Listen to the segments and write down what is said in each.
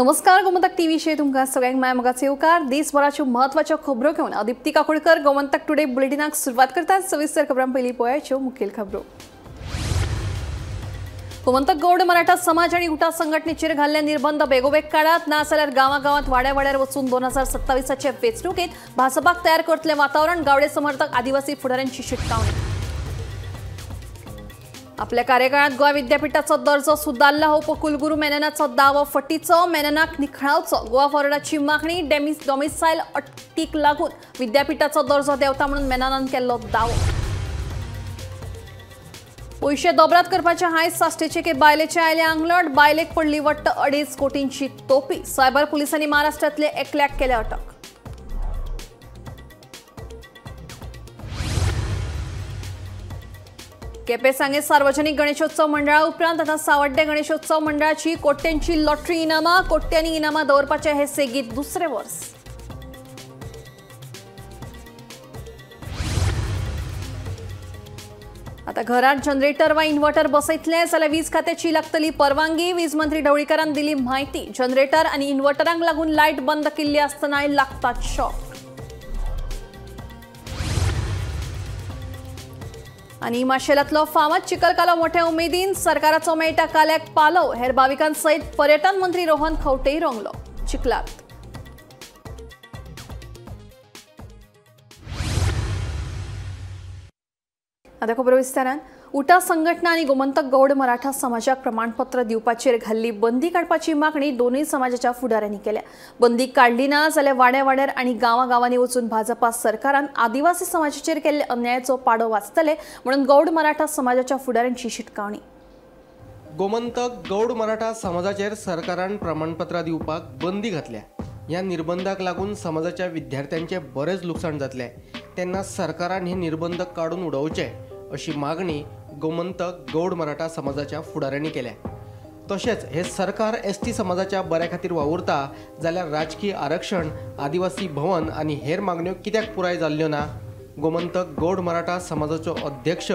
नमस्कार, गोमंतक टीव्हीचे तुमकां सगळ्यांक मायमोगाचे येवकार। देशभराच्यो महत्वाच्यो खबरो घेवन अदिप्ती काकोडकर गोमंतक टुडे बुलेटिनाक सुरवात करतात। सविस्तर खबरां पयलीं पळोवयाच्यो मुखेल खबरो। गोमंतक गौड मराठा समाज आणि उठा संघटनेचेर घाल्ले निर्बंध बेगोबेग काढात, ना जाल्यार गांवागांवांत वाड्यावाड्यार वचून 2027चे वेंचणुकेत भाजपाक तयार करतले वातावरण। गावडे समर्थक आदिवासी फुडाऱ्यांची शिटकावणी। आपल्या कार्यकाळात गोवा विद्यापीठाचो दर्जो सुधारला हो उपकुलगुरू मेननाचो दावो फटीचो। मेननाक निखळावचो गोवा फॉरवर्डाची मागणी। डॉमिसायल अटीक लागून विद्यापीठाचो दर्जो देंवता म्हणून मेननान केल्लो दावो। पयशे दोबरात करपाचे हायस साश्टेचे के बायलेचे आयले आंगलट। बायलेक पडली वट्ट 2.5 कोटींची तोपी। सायबर पुलिसांनी महाराष्ट्रांतले एकल्याक केले अटक। केपें सांगे सार्वजनिक गणेशोत्सव मंडळा उपरांत आता सावड्डे गणेशोत्सव मंडळाची कोट्यांची लॉटरी इनामां। कोट्यांनी इनामां दवरपाचे हे सेगीत दुसरे वर्स। आता घरात जनरेटर वा इन्व्हर्टर बसयतले जाल्यार वीज खात्याची लागतली परवानगी। वीज मंत्री ढवळीकरान दिली माहिती। जनरेटर आनी इन्व्हर्टरांक लागून लायट बंद केल्ली आसतना लागतात शॉक। आणि माशेलांतलो फामाद चिकलकालो मोठ्या उमेदीन सरकाराचो मेळटा काल्याक पालव। हेर भाविकांसयत पर्यटन मंत्री रोहन खंवटेय रंगलो चिखलात। आता खबर विस्तारान। उठा संघटना आणि गोमंतक गौड मराठा समाजाक प्रमाणपत्र दिवपाचेर घाल्ली बंदी काडपाची मागणी दोनूय समाजाच्या फुडाऱ्यांनी केल्या। बंदी काढली ना जाल्यार वाड्यावाड्यार आणि गांवागांवांनी वचून भाजपा सरकारान आदिवासी समाजाचेर केल्ले अन्यायाचो पाडो वाचतले म्हणून गौड मराठा समाजाच्या फुडाऱ्यांची शिटकावणी। गोमंतक गौड मराठा समाजाचेर सरकारान प्रमाणपत्र दिवपाक बंदी घातल्या। ह्या निर्बंधाक लागून समाजाच्या विद्यार्थ्यांचे बरेच लुकसाण जातले, तेन्ना सरकारान हे निर्बंध काडून उडोवचे अशी मागणी गोमंतक गौड मराठा समाजाच्या फुडाऱ्यांनी केल्या। तशेंच हे सरकार एसटी समाजाच्या बऱ्या खातीर वावुरता जाल्यार राजकीय आरक्षण, आदिवासी भवन आनी हेर मागण्यो कित्याक पुराय जाल्ल्यो ना? गोमंतक गौड मराठा समाजाचो अध्यक्ष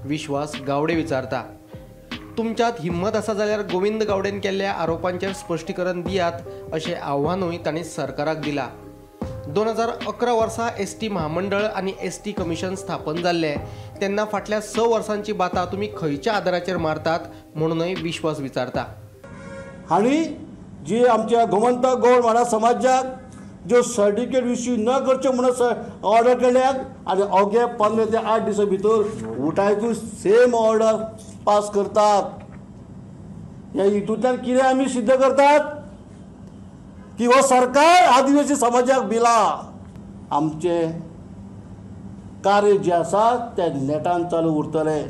विश्वास गावडे विचारता। तुमच्यात हिम्मत आसा जाल्यार गोविंद गावडेन केल्ल्या आरोपांचेर स्पश्टीकरण दियात अशें आव्हानूय तांणी सरकाराक दिला। 2011 वर्सा एसटी महामंडळ आनी एसटी कमिशन स्थापन जाल्ले तेन्ना फाटल्या 6 वर्सांची बाता तुमी खंयच्या आदाराचेर मारतात म्हणूनय विश्वास विचारता। आनी जी आमच्या गोमंतक गौड मराठा समाजाक ज्यो सर्टिफिकेट इश्यू न करच्यो म्हणून ऑर्डर केल्यात आनी अवघे 15 ते 8 दिसां भितर उठायकूच सेम ऑर्डर पास करतात। ह्या हितूंतल्यान कितें आमी सिद्ध करतात की हो सरकार आदिवासी समाजाक भिला। आमचे कार्य जे आसा ते नेटान चालू उरतले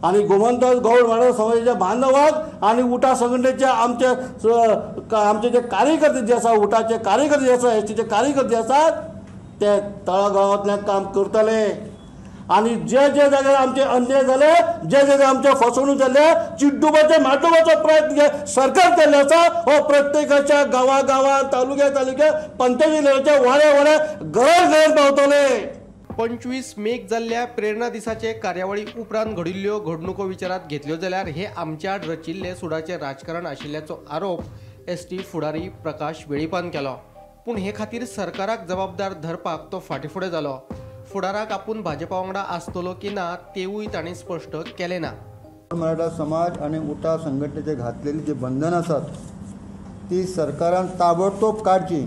आनी गोमंतक गौड मराठा समाजाच्या बांधवाक आनी उठा संघटनेच्या आमचे जे कार्यकर्ते जे आसा, उठाचे कार्यकर्ते जे आसा, एसटीचे कार्यकर्ते आसात ते तळागांवांतल्यान काम करतले आनी जे जाग्यार आमचे अन्याय जाले, जे जाग्यार आमचे फसवणूक जाले, चिड्डुबाचे माटोवपाचो प्रयत्न सरकार केल्लो आसा। हो प्रत्येकाच्या गांवागांवांत, तालुक्या पंचायती लेवलच्या वाड्या घर पावतले। 25 मेक जाल्ल्या प्रेरणा दिसाचे कार्यावळी उपरांत घडिल्ल्यो घडणुको विचारात घेतल्यो जाल्यार हे आमच्या रचिल्ले सुडाचे राजकारण आशिल्ल्याचो आरोप एसटी फुडारी प्रकाश वेळीपान केलो। पूण हे खातीर सरकाराक जबाबदार धरपाक तो फाटीफुडें जालो। फुडाराक आपूण भाजपा वांगडा आसतलो की ना तेवूय तांणी स्पश्ट केलें ना। मराठा समाज आणि उठा संघटनेचे घातलेली जी बंधन आसात ती सरकारान ताबडतोब काडची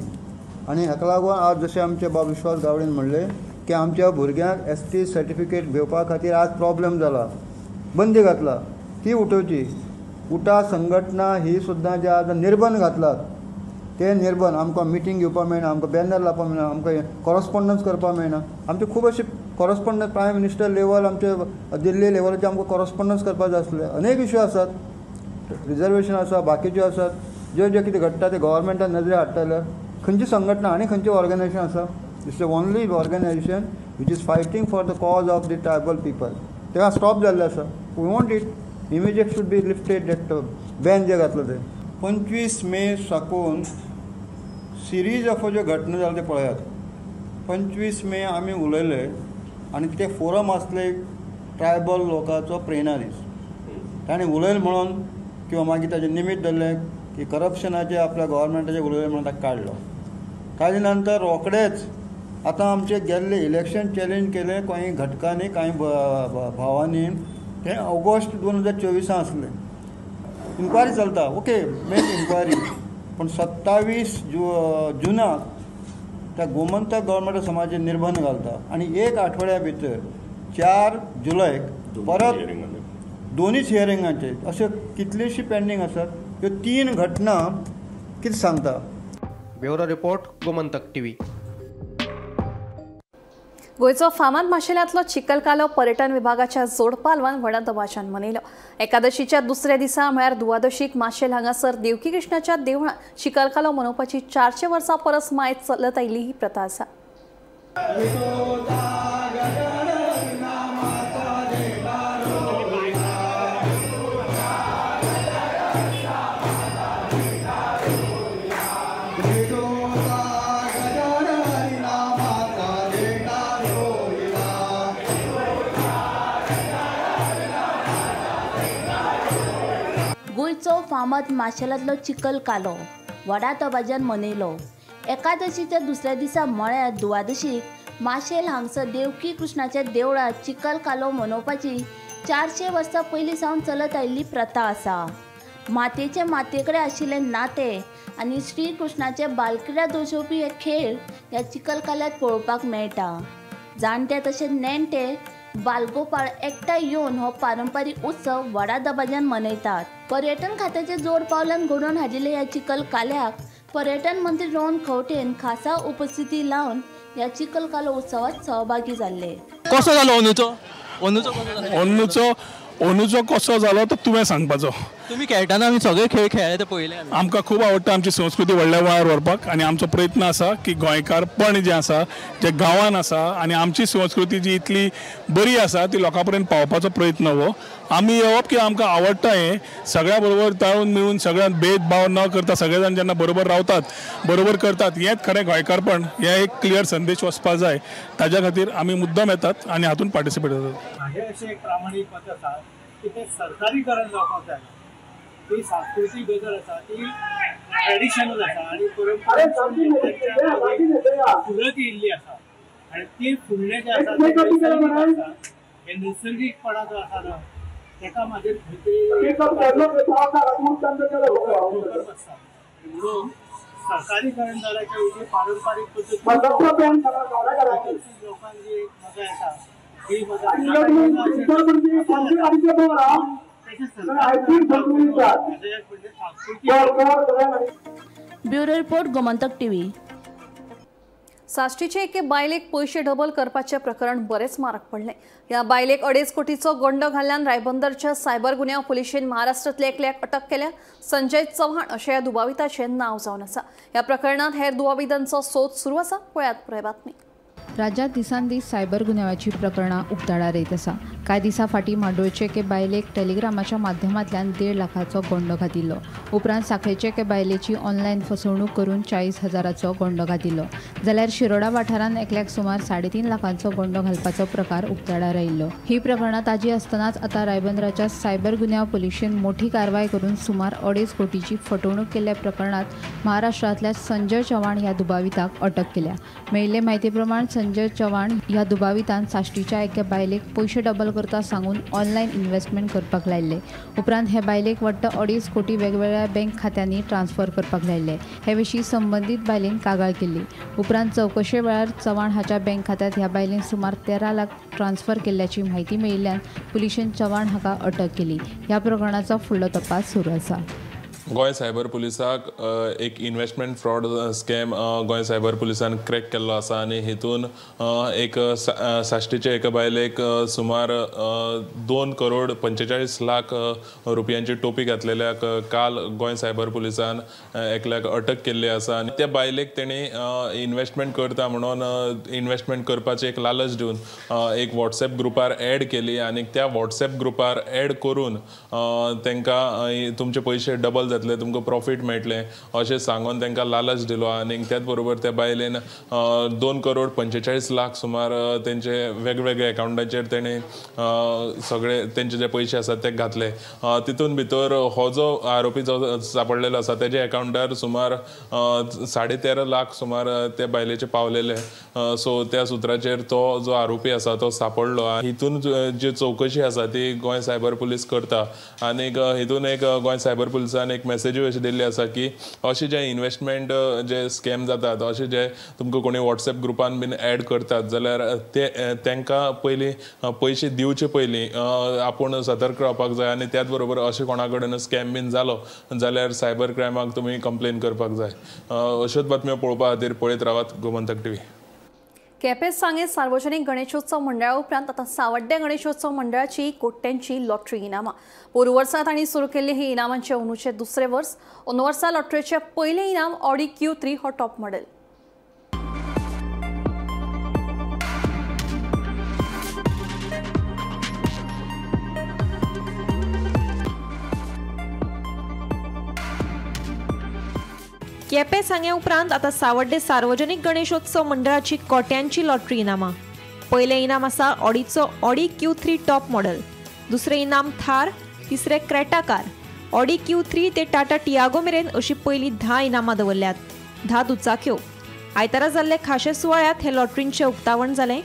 आनी हाका लागून आज जशें आमचे बाब विश्वास गावडेन म्हणले की आमच्या भुरग्यांक एसटी सर्टिफिकेट घेवपा खातीर आज प्रॉब्लेम जाला, बंदी घातला, ती उठोवची। उठा संघटना ही सुद्दां जे आज निर्बंध घातलात ते निर्बंध आमकां मिटींग घेवपाक मेळना, आमकां बॅनर लावपाक मेळना, आमकां कॉरस्पॉन्डन्स करपाक मेळना। आमचे खूब अशे कॉरस्पॉन्डन्स प्रायम मिनिस्टर लेवल, आमचे दिल्ली लेवलाचे आमकां कॉरस्पॉन्डन्स करपाक जाय आसले। अनेक इश्यू आसात, रिजर्वेशन आसा, बाकीच्यो आसात, जे कितें घडटा ते गव्हर्मेंटान नजरे हाडटले। खंयची संघटना आनी खंयची ऑर्गनायजेशन आसा? It's only organisation which is fighting for the cause of the tribal people. तेव्हा स्टॉप जाल्लें आसा। We want it immediate should be lifted that ban जे घातलो ते 25 मे साकून सिरीज ऑफ ज्यो घटना जाल्यो ते पळयात। 25 मे आमी उलयले आनी ते फोरम आसले ट्रायबल लोकांचो प्रेरणा दीस ताणें उलयलें म्हणून किंवा मागीर ताजें निमित्त धरलें की करप्शनाचे आपल्या गव्हर्मेंटाचे उलवे म्हणून ताका काडलो. काडले नंतर रोखडेच आतां आमचे गेल्ले इलेक्शन चॅलेंज केलें कांय घटकांनी कांय भावांनी तें ऑगस्ट 2024 आसलें. इन्क्वायरी चलता, ओके, मेक इन्क्वायरी. पण 27 जुनाक त्या गोमंतक गव्हर्मेंट समाजाचे निर्बंध घालता आनी एक आठवड्या भितर 4 जुलैक परत दोनीच हियरिंगांचे अशे कितलीशी पेंडींग आसात. ह्यो 3 घटना कितें सांगता. Bureau report, Gomantak TV. गोयचो फामाद माशेलांतलो चिखलकालो पर्यटन विभागाच्या जोड पालवान व्हडा दबाज्यान मनयलो. एकादशीच्या दुसऱ्या दिसा म्हळ्यार द्वादशीक माशेल हांगासर देवकी कृष्णाच्या देवळांत चिखलकालो मनोवपाची 400 वर्सां परस मायज चलत आयिल्ली ही प्रथा आसा. गोंयचो फामाद माशेलांतलो चिखलकालो व्हडा दबाज्यान मनयलो. एकादशीच्या दुसऱ्या दिसा म्हळ्यार द्वादशीक माशेल हांगसर देवकी कृष्णाच्या देवळांत चिखलकालो मनोवपाची 400 वर्सां पयलीं सावन चलत आयिल्ली प्रथा आसा. मातयेचे मातये आशिल्लें नातें आनी श्री कृष्णाचे बालक्रिया दर्शोवपी हे खेळ ह्या चिखलकाल्यात पळोवपाक मेळटा. जाणटे तशेंच नेणटे बालगोपाळ एकठांय येवन हो पारंपारीक उत्सव व्हडा दबाज्यान मनयतात. पर्यटन खात्याचे जोड पावलान घडोवन हाडिल्ले ह्या चिखलकाल्याक पर्यटन मंत्री रोहन खंवटेन खासा उपस्थिती लावन ह्या चिखलकालो उत्सवात सहभागी जाल्ले. कसो जालो अंदूचो कसो जालो तो तुवें सांगपाचो. तुमी खेळटाना आमी सगळे खेळ खेळ्ळे ते पळयले. आमकां खूब आवडटा आमची संस्कृती व्हडल्या वळार व्हरपाक आनी आमचो प्रयत्न आसा की गोंयकारपण जें आसा जें गांवांत आसा आनी आमची संस्कृती जी इतली बरी आसा ती लोकां पर्यंत पावपाचो प्रयत्न हो. आमी येवप की आमकां आवडटा हें सगळ्या बरोबर ताळून मेळून सगळ्यांत भेदभाव न करता सगळे जाण जेन्ना बरोबर रावतात बरोबर करतात हेंच खरें गोंयकारपण. हें एक क्लियर संदेश वचपाक जाय. ताज्या खातीर आमी मुद्दम येतात आनी हातूंत पार्टिसिपेट जातात. माझे असे एक प्रामाणिक मत आसा की ते सरकारीकरण जावपाक जाय. ती सांस्कृतीक गजाल आसा ती ट्रेडिशनल आसा आनी परंपरा फुलत येयल्ली आसा आनी ती फुडलें जें आसा तें नैसर्गीक आसा. हे नैसर्गीकपणा जो आसा ना तेका म्हाजेर म्हणून सरकारीकरण जाल्याच्या वेळी पारंपारीक पद्दती लोकांक जी एक मजा येता ही ब्युरो रिपोर्ट, गोमंतक टीव्ही. साश्टीचे एके बायलेक पयशे डबल करपाचे प्रकरण बरेच मारक पडले. ह्या बायलेक 2.5 कोटीचो गोंडो घाल्ल्यान रायबंदरच्या सायबर गुन्यांव पुलिशेन महाराष्ट्रांतल्या एकल्याक अटक केल्या. संजय चव्हाण अशें ह्या दुबाविताचें नांव जावन आसा. ह्या प्रकरणांत हेर दुबावितांचो सोद सुरू आसा. पळयात पुराय बातमी. राज्यात दिसान दीस सायबर गुन्यांवाची प्रकरणां उक्ताडार येत आसा. कांय दिसा फाटीं मांडोळचे एके बायलेक टेलिग्रामाच्या माध्यमांतल्यान 1.5 लाखाचो गोंडो घातिल्लो. उपरांत सांखळेचे एके बायलेची ऑनलायन फसवणूक करून 40,000चो गोंडो घातिल्लो. जाल्यार शिरोडा वाठारांत एकल्याक सुमार 3.5 लाखांचो गोंडो घालपाचो प्रकार उक्ताडार आयिल्लो. ही प्रकरणां ताजी आसतनाच आतां रायबंदराच्या सायबर गुन्यांव पुलिशेन मोठी कारवाय करून सुमार 2.5 कोटीची फटवणूक केल्ल्या प्रकरणात महाराष्ट्रांतल्या संजय चव्हाण ह्या दुबाविताक अटक केल्या. मेळिल्ले म्हायती प्रमाण संजय चव्हाण ह्या दुबावितान साश्टीच्या एके बायलेक पयशे डबल करता सांगून ऑनलायन इन्व्हेस्टमेंट करपाक लायिल्ले. उपरांत हे बायलेक वाडटा 2.5 कोटी वेगवेगळ्या बँक खात्यांनी ट्रान्स्फर करपाक लायिल्ले. हे विशीं संबंदीत बायलेन कागाळ केल्ली. उपरांत चवकशे वेळार चव्हाण हाच्या बँक खात्यांत ह्या बायलेन सुमार 13 लाख ट्रान्स्फर केल्ल्याची म्हायती मेळिल्ल्यान पुलिशेन चव्हाण हाका अटक केली. ह्या प्रकरणाचो फुडलो तपास सुरू आसा. गोंय सायबर पुलिसाक एक investment fraud scam Goa cyber पुलिसान crack केल्लो आसा आनी हितून एक साश्टीचे एका बायलेक सुमार 2 करोड 45 लाख रुपयांची टोपी घातलेल्याक काल गोंय सायबर पुलिसान एकल्याक अटक केल्ली आसा. आनी त्या बायलेक तेणी इन्वेस्टमेंट करता म्हणून इन्वेस्टमेंट करपाची एक लालच दिवन एक व्हॉट्सॅप ग्रुपार ॲड केली आनी त्या व्हॉट्सॅप ग्रुपार ॲड करून तांकां तुमचे पयशे डबल जातले, तुमकां प्रॉफीट मेळटलें अशें सांगून तांकां लालच दिलो. आनी त्याच बरोबर त्या बायलेन 2,45,00,000 सुमार तेंचे वेगवेगळे अकाउंटाचेर तेणें सगळे तेंचे जे पयशे आसात ते घातले. तितून भितर हो जो आरोपी जो सापडलेलो आसा तेजे अकाउंटार सुमार 13.5 लाख सुमार त्या बायलेचे पावलेले. सो त्या सुत्राचेर तो जो आरोपी आसा तो सापडलो. हितून जी चौकशी आसा ती गोंय सायबर पुलीस करता. आनी हितून एक गोंय सायबर पुलिसान एक मेसेजूय अशी दिल्ली आसा की अशे जे इन्वेस्टमेंट जे स्कॅम जातात, अशे जे तुमकां कोणी व्हॉट्सएप ग्रुपान बीन ऍड करतात जाल्यार तांकां पयलीं पयशे दिवचे पयलीं आपूण सतर्क रावपाक जाय. आनी त्याच बरोबर अशें कोणा कडेन स्कॅम बीन जालो जाल्यार सायबर क्रायमाक तुमी कंप्लेन करपाक जाय. अश्योच बातम्यो पळोवपा खातीर पळयत रावात गोमंतक टीव्ही. केपें सांगे सार्वजनीक गणेशोत्सव मंडळा उपरांत आतां सावड्डे गणेशोत्सव मंडळाची कोट्यांची लॉटरी इनामां. पोरू वर्सा तांणी सुरू केल्ली ही इनामांचें अंदूचें दुसरें वर्स. अंदू वर्सा लॉटरीचें पयलें इनाम ऑडी Q3 हो टॉप मॉडेल. केपें सांगे उपरांत आतां सावड्डे सार्वजनीक गणेशोत्सव मंडळाची कोट्यांची लॉटरी इनामां. पयलें इनाम आसा ऑडीचो ऑडी Q3 टॉप मॉडेल. दुसरें इनाम थार, तिसरें क्रेटा कार. ऑडी Q3 ते टाटा टियागो मेरेन अशीं पयलीं 10 इनामां दवरल्यात. 10 दुचाक्यो. आयतारा जाल्ले खाशे सुवाळ्यात हे लॉटरींचें उक्तावण जालें.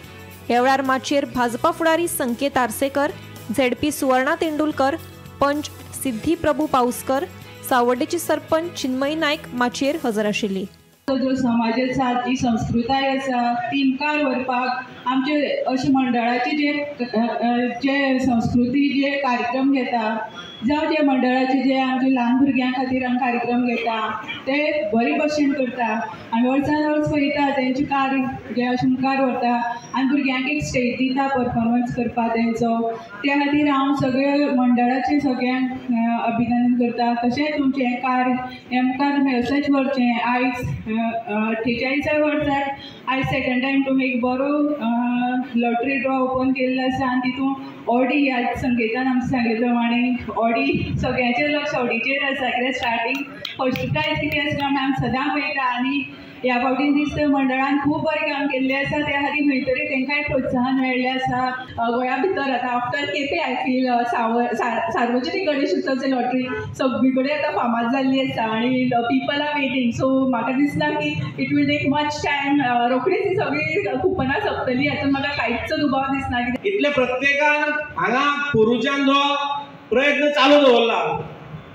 ह्या वेळार माचयेर भाजपा फुडारी संकेत आर्सेकर, ZP सुवर्णा तेंडुलकर, पंच सिद्धी प्रभू पाउस्कर, सावड्डेची सरपंच चिन्मयी नायक माचयेर हजर आशिल्ली. जो समाज आसा, जी संस्कृताय आसा ती मुखार व्हरपाक आमचे अशे मंडळाचे जे संस्कृती जे कार्यक्रम घेता, जावं जे मंडळाचे जे आमचे ल्हान भुरग्यां खातीर आमी कार्यक्रम घेता ते बरे भशेन करता. आमी वर्सान वर्स पळयता तेंचे कार्य जे अशें मुखार व्हरता आनी भुरग्यांक एक स्टेज दिता परफॉर्मन्स करपाक तेंचो. त्या खातीर हांव सगळे मंडळाचे सगळ्यांक अभिनंदन करता. तशेंच तुमचें कार्य हें मुखार तुमी अशेंच व्हरचें. आयज 48 वर्साक आयज सेकंड टायम तुमी एक बरो लॉटरी ड्रॉ ओपन केल्लो आसा आनी तितून ऑडी ह्या संकेतान आमचे सांगले प्रमाणे ऑडी सगळ्यांचेर लक्ष ऑडीचेर आसा. कित्याक स्टार्टींग फर्स्ट प्रायज कितें आसता आमी सदां पळयता आनी ह्या फावटीन दिसता मंडळान खूब बरें काम केल्लें आसा. त्या खातीर खंय तरी तांकांय प्रोत्साहन मेळ्ळें आसा. गोंया भितर आतां आफ्टर केपें आय फील सार्वजनीक गणेशोत्सवची लॉटरी सगळी कडेन आतां फामाद जाल्ली आसा आनी पीपल आर वेटिंग. सो म्हाका दिसना की it will take much time. रोखडीच ही सगळी कुपनां सोंपतलीं हातून म्हाका कांयच दुबाव दिसना. इतले प्रत्येकान हांगा पोरूच्यान जो प्रयत्न चालू दवरला,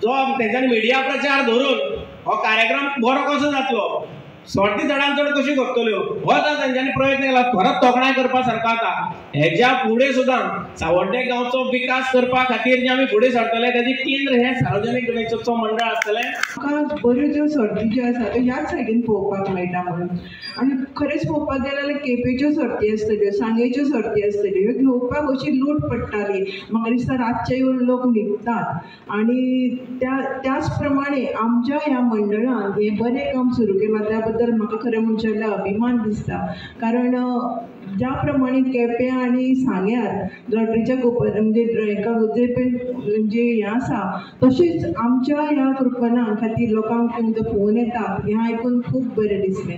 जो तेंच्यांनी मिडिया प्रचार धरून हो कार्यक्रम बरो कसो जातलो, सोडटी चडान चड कशी करतल्यो हो आतां तेंच्यांनी प्रयत्न केला. परत तोखणाय करपा सारको आतां हेज्या फुडें सुद्दां सावड्डे गांवचो विकास करपा खातीर जे आमी फुडें सरतले तेजें केंद्र हें सार्वजनीक गणेशोत्सव मंडळ आसतलें. म्हाका बऱ्यो ज्यो सर्ती ज्यो आसा त्यो ह्याच सायडीन पळोवपाक मेळटा म्हणून. आनी खरेंच पळोवपाक गेल्यार जाल्यार केपेच्यो सर्ती आसतल्यो, सांगेच्यो सर्ती आसतल्यो, ह्यो घेवपाक अशी लूट पडटाली. म्हाका दिसता रातचे येवन लोक न्हिदतात आनी त्याच प्रमाणे आमच्या ह्या मंडळान हें बरें काम सुरू केलां त्या बद्दल म्हाका खरें म्हणचे जाल्यार अभिमान दिसता. कारण ज्या प्रमाणे केपें आनी सांग्यार लॉटरीच्या म्हणजे हेका जे हें आसा तशेंच आमच्या ह्या कृपणां खातीर लोकांक तांचो फोन येता हें आयकून खूब बरें दिसलें.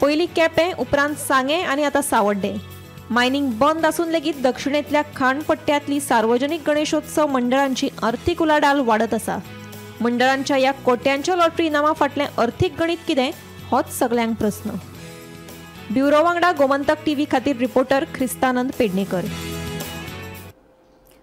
पयलीं केपें, उपरांत सांगे आनी आतां सावड्डे. मायनिंग बंद आसून लेगीत दक्षिणेंतल्या खाणपट्ट्यांतली सार्वजनीक गणेशोत्सव मंडळांची आर्थीक उलाढाल वाडत आसा. मंडळांच्या ह्या कोट्यांच्या लॉटरी इनामां फाटलें अर्थीक गणित कितें होच सगळ्यांक प्रस्न. ब्युरो वांगडा गोमंतक टीव्ही खातीर रिपोर्टर ख्रिस्तानंद पेडणेकर.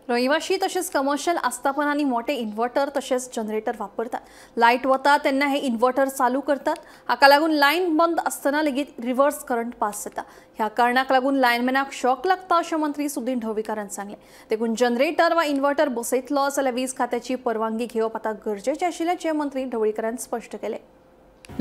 रहिवाशी तशेंच कमर्शियल आस्थापनांनी मोठे इन्व्हर्टर तशेंच जनरेटर वापरतात. लायट वता तेन्ना हे इन्व्हर्टर चालू करतात. हाका लागून लायन बंद आसतना लेगीत रिव्हर्स करंट पास जाता. ह्या कारणाक लागून लायनमॅनाक शॉक लागता अशें मंत्री सुदीन ढवळीकारान सांगलें. देखून जनरेटर वा इन्व्हर्टर बसयतलो जाल्यार वीज खात्याची परवानगी घेवप आतां गरजेचें आशिल्ल्याचें मंत्री ढवळीकारान स्पश्ट केलें.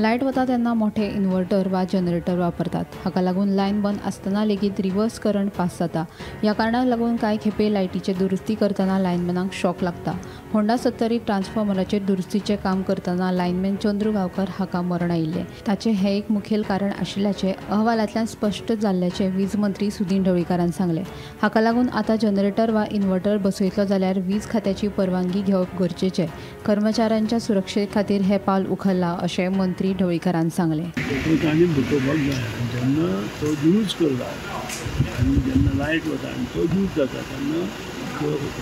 लायट वता तेन्ना मोठे इन्व्हर्टर वा जनरेटर वापरतात. हाका लागून लायन बंद आसतना लेगीत रिव्हर्स करंट पास जाता. ह्या कारणाक लागून कांय खेपे लायटीचे दुरुस्ती करतना लायनमॅनांक शॉक लागता. होंडा 70 ट्रान्सफॉर्मराचेर दुरुस्तीचे काम करतना लायनमॅन चंद्रू गांवकर हाका मरण आयिल्ले. ताचे हे एक मुखेल कारण आशिल्ल्याचे अहवालांतल्यान स्पश्ट जाल्ल्याचे वीज मंत्री सुदीन ढवळीकारान सांगले. हाका लागून आता जनरेटर वा इन्व्हर्टर बसयतलो जाल्यार वीज खात्याची परवानगी घेवप गरजेचे. कर्मचाऱ्यांच्या सुरक्षे खातीर हे पावल उखल्ला अशें मंत्री ढवळीकारान सांगले. जेन्ना तो यूज करता आनी जेन्ना लायट वता आनी तो यूज जाता तेन्ना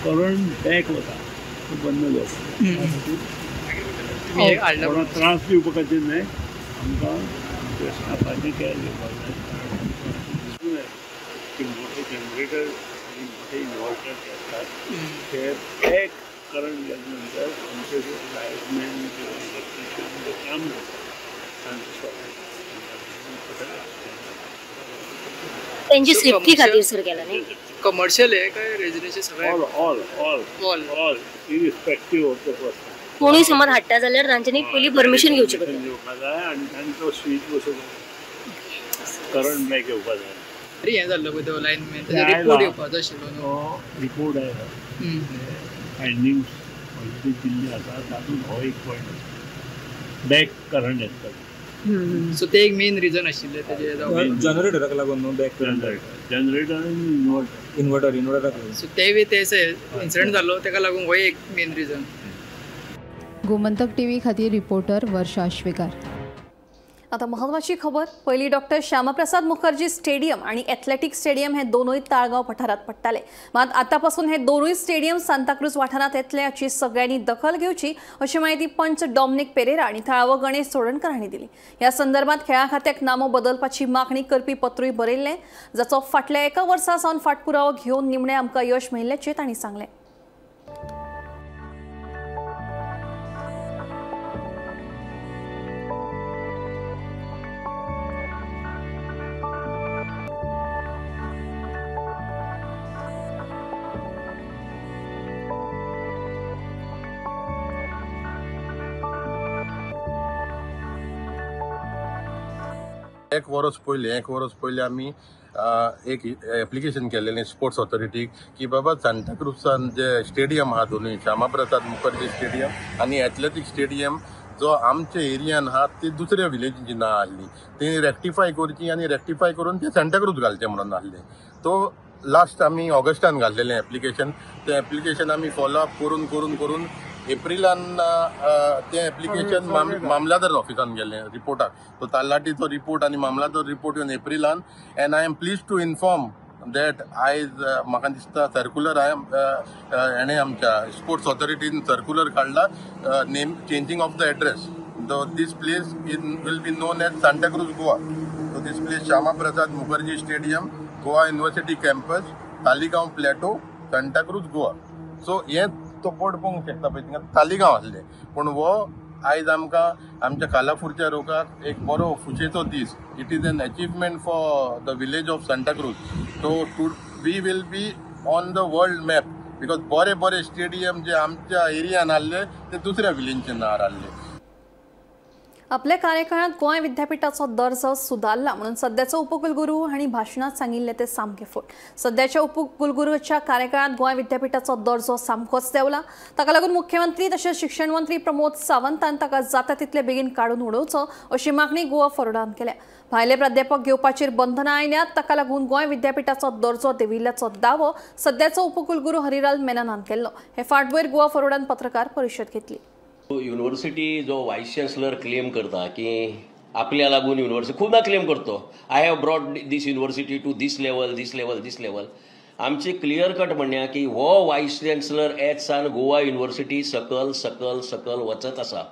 करंट बॅक वता तो बंद जावपाक त्रास दिवपाचे न्हय. आमकां स्टाफाची कॅर घेवपाक जाय की मोठे जनरेटर आनी मोठे इन्वर्टर जे आसतात ते बॅक करंट गेल्या नंतर आमचे लायटमॅन किंवा इलेक्ट्रिशियन जे काम करता त्यांची सेफ्टी खातीर सर केला न्ही. कमर्शियल आहे काय रेजिडेन्शियल सगळे all irrespective of the person. कोणी समज हाडटा जाल्यार तांच्यांनी पयलीं परमिशन घेवची पडटा जाय आनी तांचो स्वीच बसोवन करंट बॅक येवपाक जाय. तरी हें जाल्लो पळय तो लायनमॅन ताचो रिपोर्ट येवपाचो आशिल्लो न्हू. रिपोर्ट आयला फायंडिंग्स ऑलरेडी दिल्ली आसा तातूंत हो एक पॉयंट बॅक करंट येता. सो ते एक मेन रिजन आशिल्ले तेजे जनरेटराक लागून न्हू बॅक जनरेटर आनी इन्वर्टराक सो ते इन्सिडंट जाल्लो तेका लागून हो एक मेन रिजन. गोमंतक टीव्ही खातीर रिपोर्टर वर्षा श्वेकार. आता महत्वाची खबर. पहिली डॉक्टर श्यामाप्रसाद मुखर्जी स्टेडियम आणि एथलेटिक स्टेडियम हे दोनूय ताळगाव पठारात पडटाले. मात आतापासून हे दोनूय स्टेडियम सांताक्रूज वाठारात येतले हाची सगळ्यांनी दखल घेवची अशी माहिती पंच डॉमिनिक पेरेरा आणि थळावो गणेश सोळणकर हांणी दिली. ह्या संदर्भात खेळा खात्याक नामो बदलपाची मागणी करपी पत्रूय बरयल्लें, जाचो फाटल्या एका वर्सा सावन फाटपुरावो घेवन निमणे आमकां यश मेळिल्ल्याचें तांणी सांगलें. एक वर्स पयलीं आमी एक एप्लिकेशन केलेलें स्पोर्ट्स ऑथॉरिटीक की बाबा सांताक्रूजान जे स्टेडियम आहा दोनूय श्यामाप्रसाद मुखर्जी स्टेडियम आनी एथलेटीक स्टेडियम जो आमच्या एरियान आहा ती दुसऱ्या विलेजीची ना आहली ती रेक्टिफाय करची आनी रेक्टिफाय करून ते सांताक्रूज घालचे म्हणून आहले. तो लास्ट आमी ऑगस्टान घाल्लेलें एप्लिकेशन. तें एप्लिकेशन आमी फॉलोअप करून एप्रिलान तें एप्लिकेशन मामलादार ऑफिसान गेलें रिपोर्टाक. तो तालाटीचो रिपोर्ट आनी मामलादार रिपोर्ट येवन एप्रिलान. And I am pleased to inform that आयज म्हाका दिसता सर्क्युलर हेणें आमच्या स्पोर्ट्स ऑथॉरिटीन सर्क्युलर काडला name changing of the address. This place will be known as Santa Cruz Goa. So this place Shyama Prasad Mukherjee stadium, Goa university campus, Taleigao plateau, Santa Cruz Goa. So हें तो बोर्ड पळोवंक शकता पळय थिंगा तालिगांव आहले. पूण हो आयज आमकां आमच्या कालापूरच्या लोकांक एक बरो खुशेचो दीस. It is an achievement for the village of Santa Cruz. So we will be on the world map because बरे स्टेडियम जे आमच्या एरियान आहले ते दुसऱ्या विलेजचे नार आहले. आपल्या कार्यकाळात गोंय विद्यापीठाचो दर्जो सुधारला म्हणून सध्याचो उपकुलगुरू हांणी भाशणात सांगिल्ले ते सामके फट. सध्याच्या उपकुलगुरूच्या कार्यकाळात गोंय विद्यापीठाचो दर्जो सामकोच देंवला. ताका लागून मुख्यमंत्री तशेंच शिक्षण मंत्री प्रमोद सावंतान ताका जाता तितले बेगीन काडून उडोवचो अशी मागणी गोवा फॉरवर्डान केल्या. भायले प्राध्यापक घेवपाचेर बंधनां आयल्यात. ताका लागून गोंय विद्यापीठाचो दर्जो देंविल्ल्याचो दावो सध्याचो उपकुलगुरू हरिलाल मेननान केल्लो. हे फाटभुंयेर गोवा फॉरवर्डान पत्रकार परिशद घेतली. युनिव्हर्सिटी जो वायस चान्सलर क्लेम करता की आपल्या लागून युनिव्हर्सिटी खूबदा क्लेम करतो I have brought this university to this level. आमचे क्लियर कट म्हणया की हो वायस चान्सलर एज सान गोवा युनिव्हर्सिटी सकल वचत आसा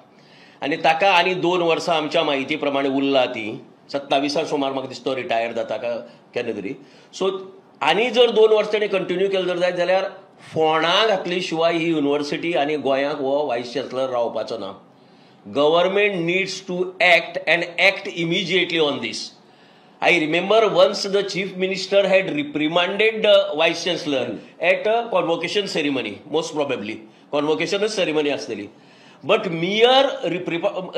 आनी ताका आनी 2 वर्सां आमच्या म्हायती प्रमाणे उरला ती 27 सुमार म्हाका दिसता रिटायर जाता केन्ना तरी. सो आनी जर 2 वर्सां ताणें कंटिन्यू केलें जर जायत जाल्यार फोंडा घातली शिवाय ही युनिव्हर्सिटी आनी गोंयांक हो वायस चान्सलर रावपाचो ना. Government needs to act immediately on this. I remember once the chief minister had reprimanded the vice chancellor at a convocation ceremony, most probably. Convocation ceremony asteli. But mere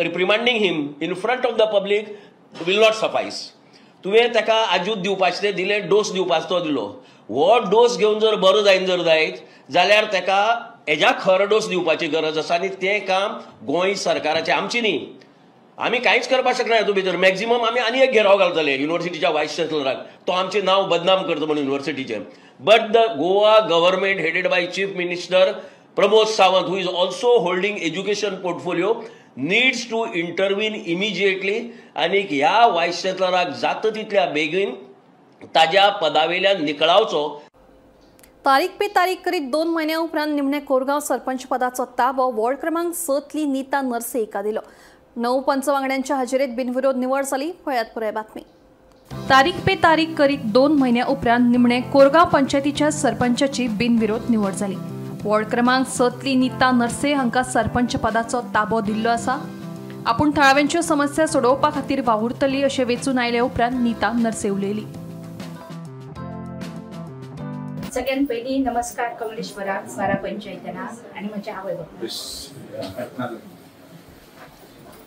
reprimanding him in front of the public will not suffice. तुवें ताका आजूत दिवपाचे दिले, dose दिवपाचो दिलो. हो dose घेवन जर बरो जायत जाल्यार ताका हेज्या खरो डोस दिवपाची गरज आसा आनी तें काम गोंय सरकाराचें आमची न्ही. आमी कांयच करपाक शकना हेतून भितर. मॅक्झिमम आमी आनी एक घेराव घालतले युनिव्हर्सिटीच्या वायस चान्सलराक, तो आमचें नांव बदनाम करता म्हणून युनिव्हर्सिटीचें. But the Goa government headed by chief minister Pramod Sawant, who is also holding education portfolio, needs to intervene immediately आनी ह्या वायस चान्सलराक जाता तितल्या बेगीन ताज्या पदावेल्यान निकळावचो. तारीख पे तारीख करीत 2 महिन्या उपरांत निमणे कोरगांव सरपंच पदाचो ताबो वॉर्ड क्रमांक 7तली नीता नरसे हिका दिलो. 9 पंचवांगड्यांच्या हजेरेत बिनविरोध निवड जाली. पळयात पुराय बातमी. तारीख पे तारीख करीत 2 महिन्या उपरांत निमणे कोरगांव पंचायतीच्या सरपंचाची बिनविरोध निवड जाली. वॉर्ड क्रमांक 7तली नीता नरसे हांकां सरपंच पदाचो ताबो दिल्लो आसा. आपूण थळाव्यांच्यो समस्या सोडोवपा खातीर वावुरतली अशें वेचून आयल्या उपरांत नीता नरसे उलयली. सगळ्यात पयली नमस्कार कमलेश्वराक, स्वारा पंचायतना आनी म्हज्या आवय बापायक.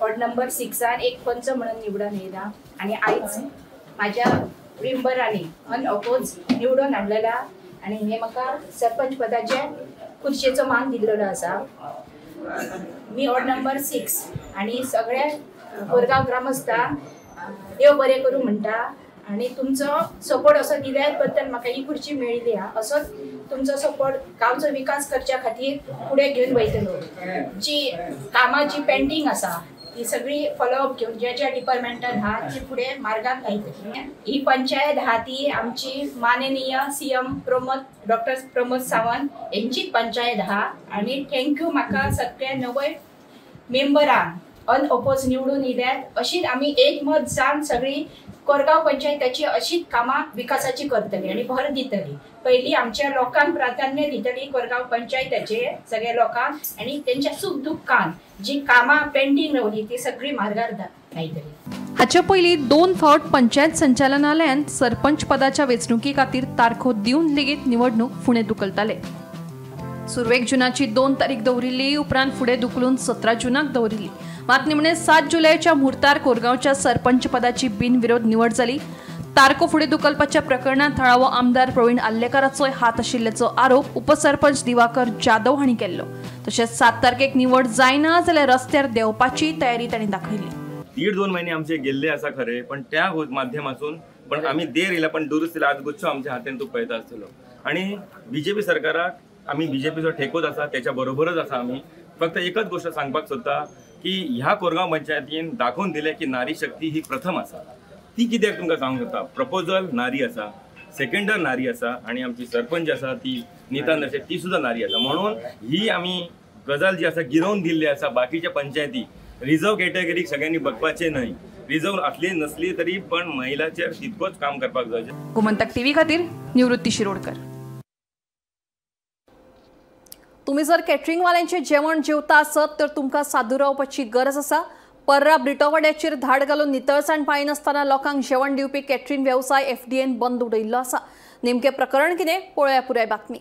वॉर्ड नंबर 6 एक पंच म्हणून निवडून येयला आनी आयज म्हाज्या मेंबरांनी अनऑपोज निवडून हाडलेला आनी हे म्हाका सरपंच पदाचे खुर्चेचो मान दिल्लो आसा. मी वॉर्ड नंबर 6 आनी सगळे कोरगांव ग्रामस्था देव बरें करूं म्हणटा आनी तुमचो सपोर्ट असो दिल्या बद्दल म्हाका ही खुर्ची मेळिल्ली आहा. असोच तुमचो सपोर्ट गांवचो विकास करच्या खातीर फुडें घेवन वयतलो. जी कामां जी पेंडींग आसा ती सगळी फॉलोअप घेवन ज्या डिपार्टमेंटान आहा ती फुडें मार्गान लायतली. ही पंचायत आहा ती आमची माननीय CM डॉक्टर प्रमोद सावंत यांचीच पंचायत आहा आनी थँक्यू म्हाका सगळ्या नवे मेंबरांक अनऑपोज निवडून येयल्यात. अशीच आमी एकमत जावन सगळी कोरगांव पंचायताची अशीच कामां विकासाची करतली आनी भर दितली. पयली आमच्या लोकांक प्राधान्य दितली कोरगांव पंचायताचे सगळ्या लोकांक आनी तेंच्या सुख दुःखान जी कामां पेंडींग रावली ती सगळी मार्गार लायतली. हाचे पयलीं 2 फावट पंचायत संचालनालयान सरपंच पदाच्या वेंचणुकी खातीर तारखो दिवन लेगीत निवडणूक फुडें धुकलताले. सुरवेक जुनाची 2 तारीख दवरिल्ली उपरांत फुडें धुकलून 17 जुनाक दवरिल्ली. मात निमणे 7 जुलयाच्या मुहूर्तार कोरगांवच्या सरपंच पदाची बिनविरोध निवड जाली. तारखो फुडें धुकलपाच्या प्रकरणात थळावो आमदार प्रवीण आल्लेकराचोय हात आशिल्ल्याचो आरोप उपसरपंच दिवाकर जाधव हांणी केल्लो. तशेंच 7 तारखेक निवड जायना जाल्यार रस्त्यार देवपाची तयारी तांणी दाखयली. 1.5-2 महिने आमचे गेल्ले आसा खरे, पण त्या माध्यमातून पण आम्ही देर येयला पण दुरुस्त आज गुच्छो आमच्या हातान तूं पळयता आसतलो. आणि BJP सरकाराक आम्ही BJPचो ठेकोच आसा, त्याच्या बरोबरच आसा. आम्ही फक्त एकच गोष्ट सांगपाक सोदता की ह्या कोरगांव पंचायतीन दाखवून दिले की नारी शक्ती ही प्रथम आसा. ती कित्याक तुमकां सांगूंक सोदता, प्रपोजल नारी आसा, सेकंडर नारी आसा आनी आमची सरपंच आसा ती नीता नरसे ती सुद्धा नारी आसा. म्हणून ही आमी गजाल जी आसा गिरोवन दिल्ली आसा. बाकीच्या पंचायती रिझर्व कॅटेगरीक सगळ्यांनी बघपाचे न्हय, रिझर्व असली नसली तरी पण महिलाचेर तितकोच काम करपाक जाय. गोमंतक TV खातीर निवृत्ती शिरोडकर. तुम्ही जर कॅटरिंग वाल्यांचे जेवण जेवता आसत तर तुमकां सादूर रावपाची गरज आसा. पर्रा ब्रिटोवाड्याचेर धाड घालून नितळसाण पाळिनासतना लोकांक जेवण दिवपी कॅटरिंग वेवसाय FDAन बंद उडयल्लो आसा. नेमकें प्रकरण कितें पळोवया पुराय बातमी.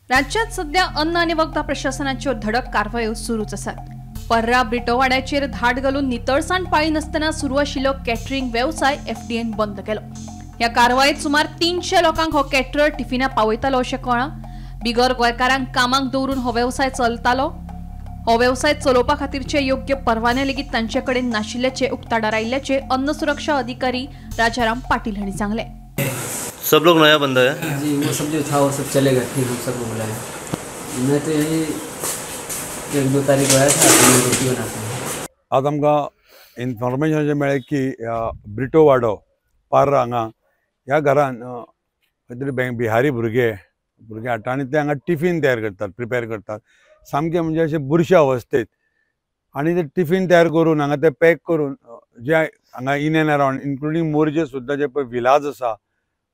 राज्यात सध्या अन्न आणि वखदा प्रशासनाच्यो धडक कारवायो सुरूच आसात. पर्रा ब्रिटोवाड्याचेर धाड घालून नितळसाण पाळिनासतना सुरू आशिल्लो कॅटरिंग वेवसाय FDAन बंद केलो. ह्या कारवायेत सुमार 300 लोकांक हो कॅटरर टिफिनां पावयतालो अशें कळ्ळां. बिगर गोंयकारांक कामाक दवरून हो वेवसाय चलतालो. हो वेवसाय चलोवपा खातीरचे योग्य परवाने लेगीत तांचे कडेन नाशिल्ल्याचे उक्ताडार आयिल्ल्याचे अन्न सुरक्षा अधिकारी राजाराम पाटील हांणी सांगले. सब लोग नया बंदा है जी, वो सब जो था वो सब चलेगा, ठीक हम सबको बुलाया. मैं तो यही 1-2 तारीख आया था तो मैं रोटी बनाता हूँ. आज आमकां इन्फॉर्मेशन जे मेळ्ळें की ब्रिटो वाडो पार्रा हांगा ह्या घरान खंय तरी बिहारी भुरगे हाडटा आनी ते हांगा टिफीन तयार करतात, प्रिपेर करतात. सामके म्हणजे अशे बुरशे अवस्थेत. आनी ते टिफीन तयार करून हांगा ते पॅक करून जे हांगा in and around including Morjim सुद्दां जे पळय विलाज आसा,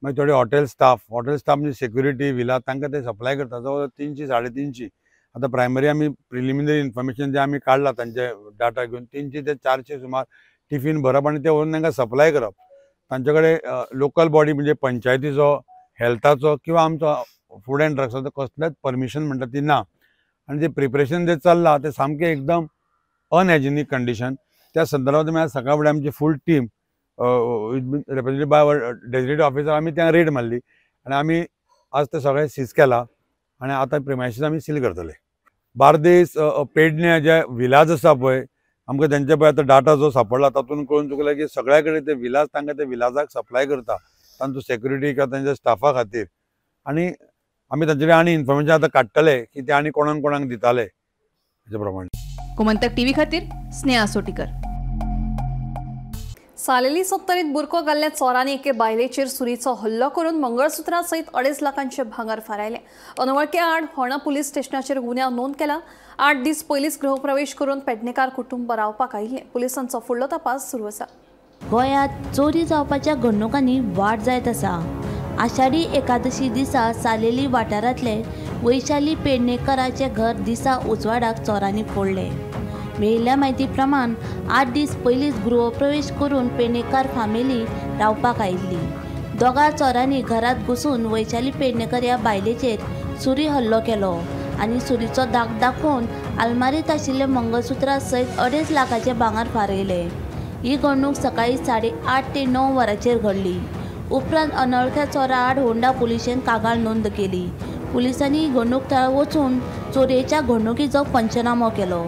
मागीर थोडे हॉटेल स्टाफ म्हणजे सेक्युरिटी विला तांकां ते सप्लाय करता. जवळ 300-350 आता प्रायमरी आम्ही प्रिलिमिनरी इन्फॉर्मेशन जे आम्ही काढला तांचे डाटा घेऊन 300 ते 400 सुमार टिफिन भरप आणि ते व्हरून तांकां सप्लाय करप. तांचे कडेन लोकल बॉडी म्हणजे पंचायतीचो, हेल्थाचो किंवा आमचो फूड एंड ड्रग्साचो कसलेच परमिशन म्हणटा ती ना. आणि जे प्रिपरेशन जे चल्लां ते सामकें एकदम अनहायजिनीक कंडिशन. त्या संदर्भात आमी सकाळ फुडें आमची full team represented by our designated officer आमी त्या रेड मारली आणि आमी आज ते सगळे सीज केला आणि आतां प्रिमायसीस आमी सील करतले. बार्देस पेडणे जे विलाज आसा पळय आमकां तेंचे पळय आतां डाटा जो सापडला तातूंत कळून चुकला की सगळ्या कडेन ते विलाज तांकां ते विलाजाक सप्लाय करता तांचो सेक्युरिटी किंवा तांच्या स्टाफा खातीर. आणि आमी तांचे आनी इन्फॉर्मेशन आतां काडटले की ते आनी कोणाक कोणाक दिताले हेचे प्रमाणे. गोमंतक टीव्ही खातीर स्नेहा सोटीकर. सालेली सत्तरीत बुरको घाल्ल्या चोरांनी एके बायलेचेर सुरीचो हल्लो करून मंगळसुत्रा सयत 2.5 लाखांचे भांगर फारायले. अनवळखे आड होर्णा पुलीस स्टेशनाचेर गुन्यांव नोंद केला. 8 दीस पयलींच गृहप्रवेश करून पेडणेकार कुटुंब रावपाक आयिल्ले. पुलिसांचो फुडलो तपास सुरू आसा. गोंयांत चोरी जावपाच्या घडणुकांनी वाड जायत आसा. आषाढी एकादशी दिसा सालेली वाठारांतले वैशाली पेडणेकाराचे घर दिसा उजवाडाक चोरांनी फोडले. मेळिल्ल्या म्हायती प्रमाण 8 दीस पयलींच गृहप्रवेश करून पेडणेकार फामिली रावपाक आयिल्ली. दोगा चोरांनी घरांत घुसून वैशाली पेडणेकर ह्या बायलेचेर सुरी हल्लो केलो आनी सुरीचो दाग दाखोवन आलमारीत आशिल्ले मंगळसुत्रा सयत 2.5 लाखाचे भांगर फारयले. ही घडणूक सकाळी 8:30 ते 9 वरांचेर घडली. उपरांत अनवळख्या चोरा आड होंडा पुलिशेन कागाळ नोंद केली. पुलिसांनी घडणूक थळार वचून चोरयेच्या घडणुकीचो पंचनामो केलो.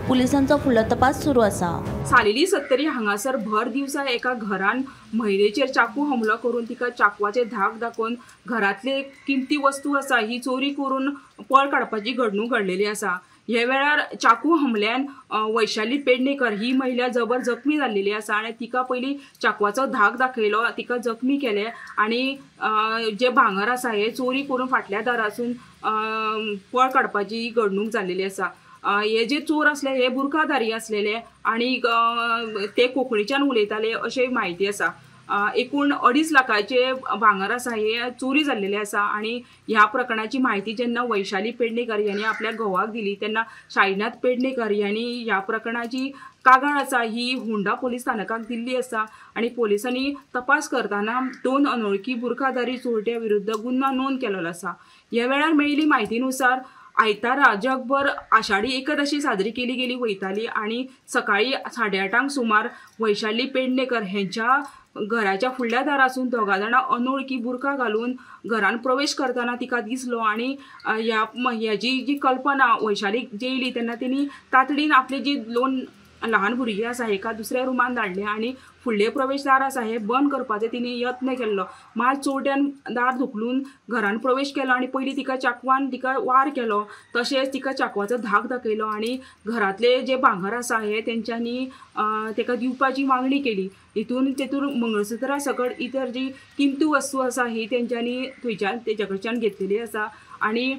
पुलिसांचो फुडलो तपास सुरू आसा. सालेली सत्तरी हांगासर भर दिवसा एका घरान महिलेचेर चाकू हमलो करून तिका चाकवाचे धाक दाखोवन घरातले किमती वस्तू आसा ही चोरी करून पळ काडपाची घडणूक घडलेली आसा. ह्या वेळार चाकू हमल्यान वैशाली पेडणेकर ही महिला जबर जखमी जाल्लेली आसा आणि तिका पयलीं चाकवाचो धाक दाखयलो, तिका जखमी केले आणि जे भांगर आसा हे चोरी करून फाटल्या दारासून पळ काडपाची घडणूक जाल्लेली आसा. हे जे चोर असले हे बुरखाधारी असलेले आणि ते कोंकणीच्यान उलयताले अशी माहिती आसा. एकूण 2.5 लाखाचे भांगर आसा हे चोरी जाल्लेले आसा आणि ह्या प्रकरणाची माहिती जेन्ना वैशाली पेडणेकर यांनी आपल्या घोवाक दिली तेन्ना साईनाथ पेडणेकर यांनी ह्या प्रकरणाची कागाळ आसा ही होंडा पोलीस स्थानकाक दिल्ली आसा आणि पोलिसांनी तपास करताना 2 अनवळखी बुरखाधारी चोरट्या विरुद्ध गुन्हा नोंद केलेलो आसा. ह्या वेळार मेळिल्ली म्हायतीनुसार आयतारा जगभर आषाढी एकादशी साजरी केली गेली वयताली आणि सकाळी 8:30 सुमार वैशाली पेडणेकर हेंच्या घराच्या फुडल्या दारासून दोगा जाणां अनवळखी बुरका घालून घरान प्रवेश करताना तिका दिसलो आणि ह्याची जी कल्पना वैशालीक जेयली तेन्ना तेणी तातडीन आपली जी 2 ल्हान भुरगीं आसा एका दुसऱ्या रुमान धाडले आणि फुडले प्रवेशदार आसा हे बंद करपाचे तिणी यत्न केल्लो. मात चोरट्यान दार धुकलून घरान प्रवेश केलो आणि पयलीं तिका चाकवान तिका वार केलो, तशेंच तिका चाकवाचो धाक दाखयलो आणि घरातले जे भांगर आसा हे तेंच्यांनी तेका दिवपाची मागणी केली. तेतून मंगळसुत्रा सकट इतर जी किमती वस्तू आसा ही तेंच्यांनी थंयच्यान तेच्या कडच्यान घेतलेली आसा आणि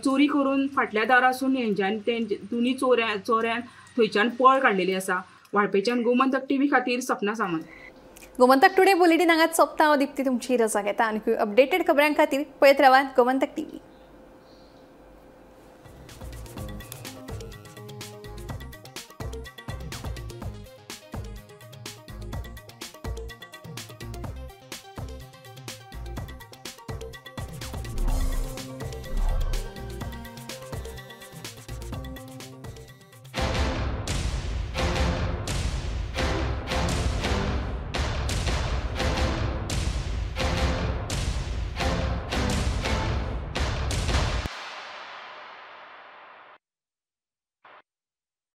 चोरी करून फाटल्या दारासून हेंच्यान दोनी चोऱ्यान थंयच्यान पळ काडलेली आसा. वाळपेच्यान गोमंतक टीव्ही खातीर सपना सामंत. गोमंतक टुडे बुलेटिन हांगाच सोंपता. हांव दिप्ती तुमची रजा घेता. आनी अपडेटेड खबरां खातीर पळयत रावात गोमंतक टीव्ही.